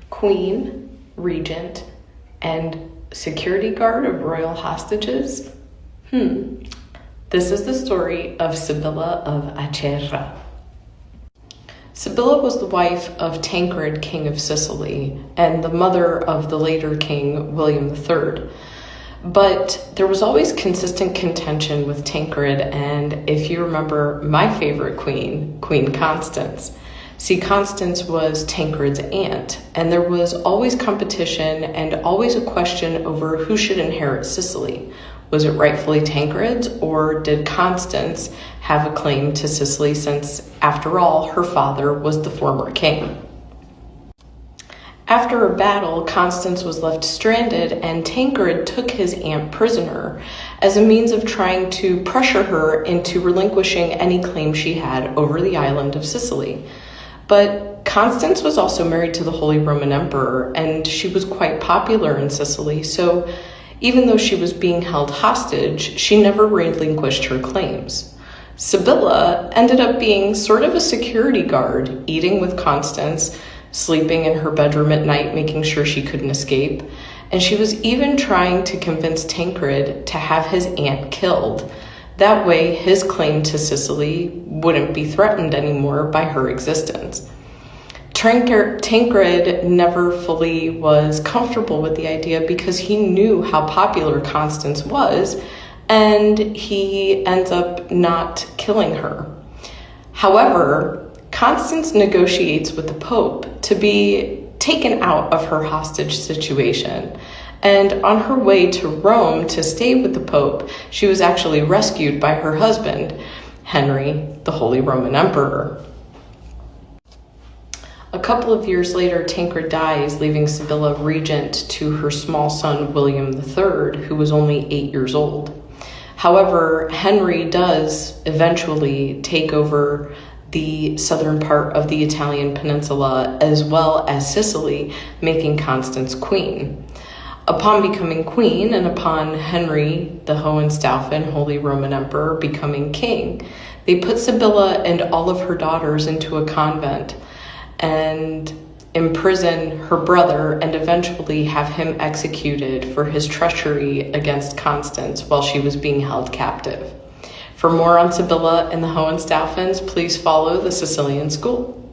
queen, regent, and security guard of royal hostages? This is the story of Sibylla of Acerra. Sibylla was the wife of Tancred, king of Sicily, and the mother of the later king, William III. But there was always consistent contention with Tancred, and if you remember my favorite queen, Queen Constance. See, Constance was Tancred's aunt, and there was always competition and always a question over who should inherit Sicily. Was it rightfully Tancred's, or did Constance have a claim to Sicily since, after all, her father was the former king? After a battle, Constance was left stranded, and Tancred took his aunt prisoner as a means of trying to pressure her into relinquishing any claim she had over the island of Sicily. But Constance was also married to the Holy Roman Emperor, and she was quite popular in Sicily, so even though she was being held hostage, she never relinquished her claims. Sibylla ended up being sort of a security guard, eating with Constance, sleeping in her bedroom at night, making sure she couldn't escape, and she was even trying to convince Tancred to have his aunt killed. That way, his claim to Sicily wouldn't be threatened anymore by her existence. Tancred never fully was comfortable with the idea because he knew how popular Constance was, and he ends up not killing her. However, Constance negotiates with the Pope to be taken out of her hostage situation. And on her way to Rome to stay with the Pope, she was actually rescued by her husband, Henry, the Holy Roman Emperor. A couple of years later, Tancred dies, leaving Sibylla regent to her small son, William III, who was only 8 years old. However, Henry does eventually take over the southern part of the Italian peninsula as well as Sicily, making Constance queen. Upon becoming queen and upon Henry the Hohenstaufen, Holy Roman Emperor, becoming king, they put Sibylla and all of her daughters into a convent and imprison her brother and eventually have him executed for his treachery against Constance while she was being held captive. For more on Sibylla and the Hohenstaufens, please follow the Sicilian School.